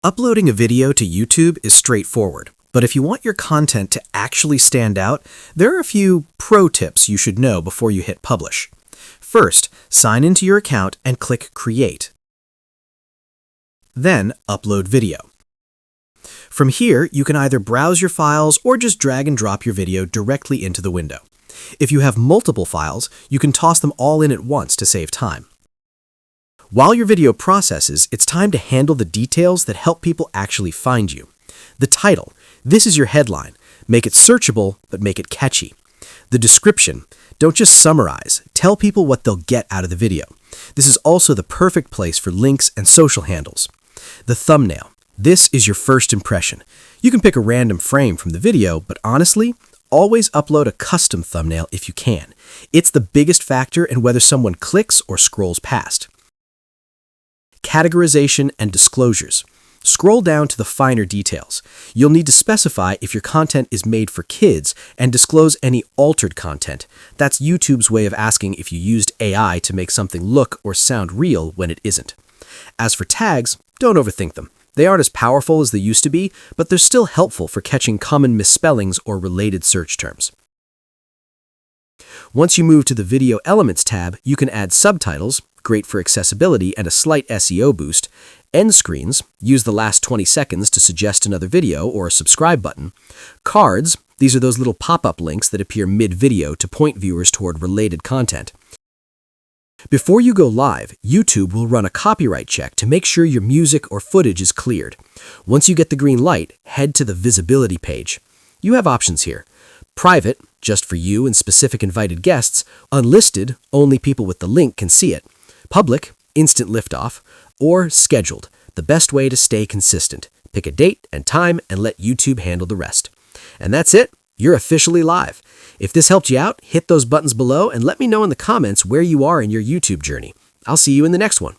Uploading a video to YouTube is straightforward, but if you want your content to actually stand out, there are a few pro tips you should know before you hit publish. First, sign into your account and click Create. Then, upload video. From here, you can either browse your files or just drag and drop your video directly into the window. If you have multiple files, you can toss them all in at once to save time. While your video processes, it's time to handle the details that help people actually find you. The title. This is your headline. Make it searchable, but make it catchy. The description. Don't just summarize. Tell people what they'll get out of the video. This is also the perfect place for links and social handles. The thumbnail. This is your first impression. You can pick a random frame from the video, but honestly, always upload a custom thumbnail if you can. It's the biggest factor in whether someone clicks or scrolls past. Categorization and disclosures. Scroll down to the finer details. You'll need to specify if your content is made for kids and disclose any altered content. That's YouTube's way of asking if you used AI to make something look or sound real when it isn't. As for tags, don't overthink them. They aren't as powerful as they used to be, but they're still helpful for catching common misspellings or related search terms. Once you move to the Video Elements tab, you can add subtitles, great for accessibility and a slight SEO boost, end screens, use the last 20 seconds to suggest another video or a subscribe button, cards, these are those little pop-up links that appear mid-video to point viewers toward related content. Before you go live, YouTube will run a copyright check to make sure your music or footage is cleared. Once you get the green light, head to the visibility page. You have options here. Private, just for you and specific invited guests. Unlisted, only people with the link can see it. Public, instant liftoff. Or scheduled, the best way to stay consistent. Pick a date and time and let YouTube handle the rest. And that's it. You're officially live. If this helped you out, hit those buttons below and let me know in the comments where you are in your YouTube journey. I'll see you in the next one.